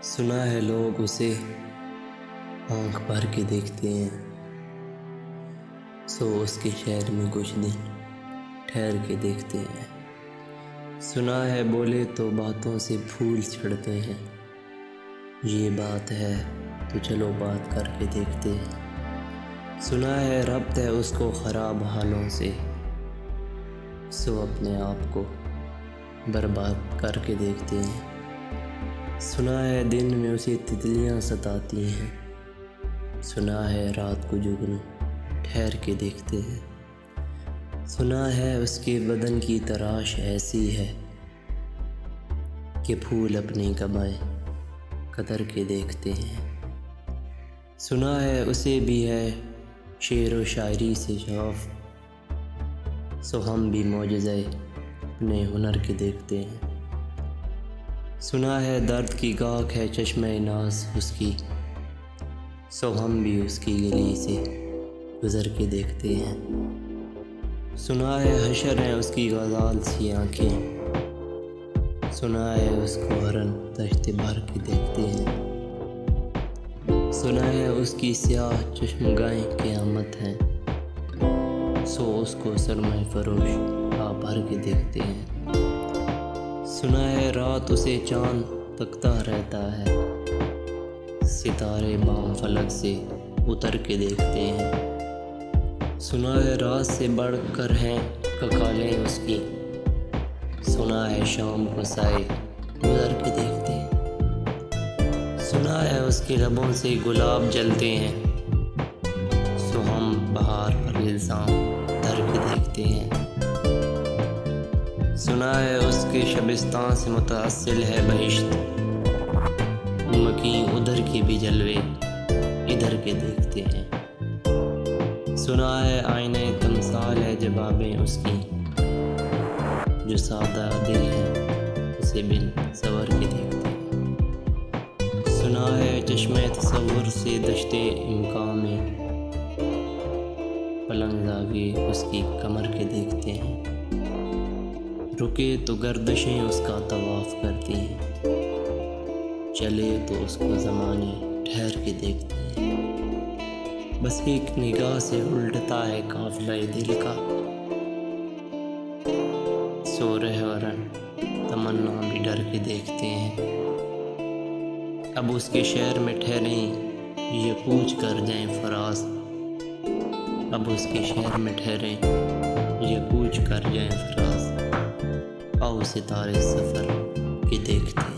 سنا ہے لوگ اسے آنکھ بھر کے دیکھتے ہیں، سو اس کے شہر میں کچھ دن ٹھہر کے دیکھتے ہیں۔ سنا ہے بولے تو باتوں سے پھول چھڑتے ہیں، یہ بات ہے تو چلو بات کر کے دیکھتے ہیں۔ سنا ہے ربط ہے اس کو خراب حالوں سے، سو اپنے آپ کو برباد کر کے دیکھتے ہیں۔ سنا ہے دن میں اسے تتلیاں ستاتی ہیں، سنا ہے رات کو جگنو ٹھہر کے دیکھتے ہیں۔ سنا ہے اس کے بدن کی تراش ایسی ہے کہ پھول اپنی کمائیں قدر کے دیکھتے ہیں۔ سنا ہے اسے بھی ہے شعر و شاعری سے شغف، سو ہم بھی معجزہ اپنے ہنر کے دیکھتے ہیں۔ سنا ہے درد کی گاہ ہے چشمہ ناز اس کی، سو ہم بھی اس کی گلی سے گزر کے دیکھتے ہیں۔ سنا ہے حشر ہیں اس کی غزال سی آنکھیں، سنا ہے اس کو ہرن دشت بھر کے دیکھتے ہیں۔ سنا ہے اس کی سیاہ چشمگاہیں قیامت ہیں، سو اس کو سرمہ فروش آ بھر کے دیکھتے ہیں۔ سنا ہے رات اسے چاند تکتا رہتا ہے، ستارے بام فلک سے اتر کے دیکھتے ہیں۔ سنا ہے رات سے بڑھ کر ہیں ککالیں اس کی، سنا ہے شام کو سائے گزر کے دیکھتے ہیں۔ سنا ہے اس کے لبوں سے گلاب جلتے ہیں، سو ہم بہار پر الزام دھر کے دیکھتے ہیں۔ سنا ہے اس کے شبستان سے متصل ہے بہشت، مکیں ادھر کے بھی جلوے ادھر کے دیکھتے ہیں۔ سنا ہے آئینہ تمثال ہے جوابیں اس کی، جو سادہ دل ہے اسے بن صور کے دیکھتے ہیں۔ سنا ہے چشمہ تصور سے دشت امکان میں پلنگ زاویے اس کی کمر کے دیکھتے ہیں۔ رکے تو گردشیں اس کا طواف کرتی ہیں، چلے تو اس کو زمانے ٹھہر کے دیکھتے ہیں۔ بس ایک نگاہ سے الٹتا ہے قافلہ دل کا، سو رہبران تمنا بھی ڈر کے دیکھتے ہیں۔ اب اس کے شہر میں ٹھہریں یہ کوچ کر جائیں فراز، اب اس کے شہر میں ٹھہریں یہ کوچ کر جائیں فراز، آؤ ستارے سفر کے دیکھتے ہیں۔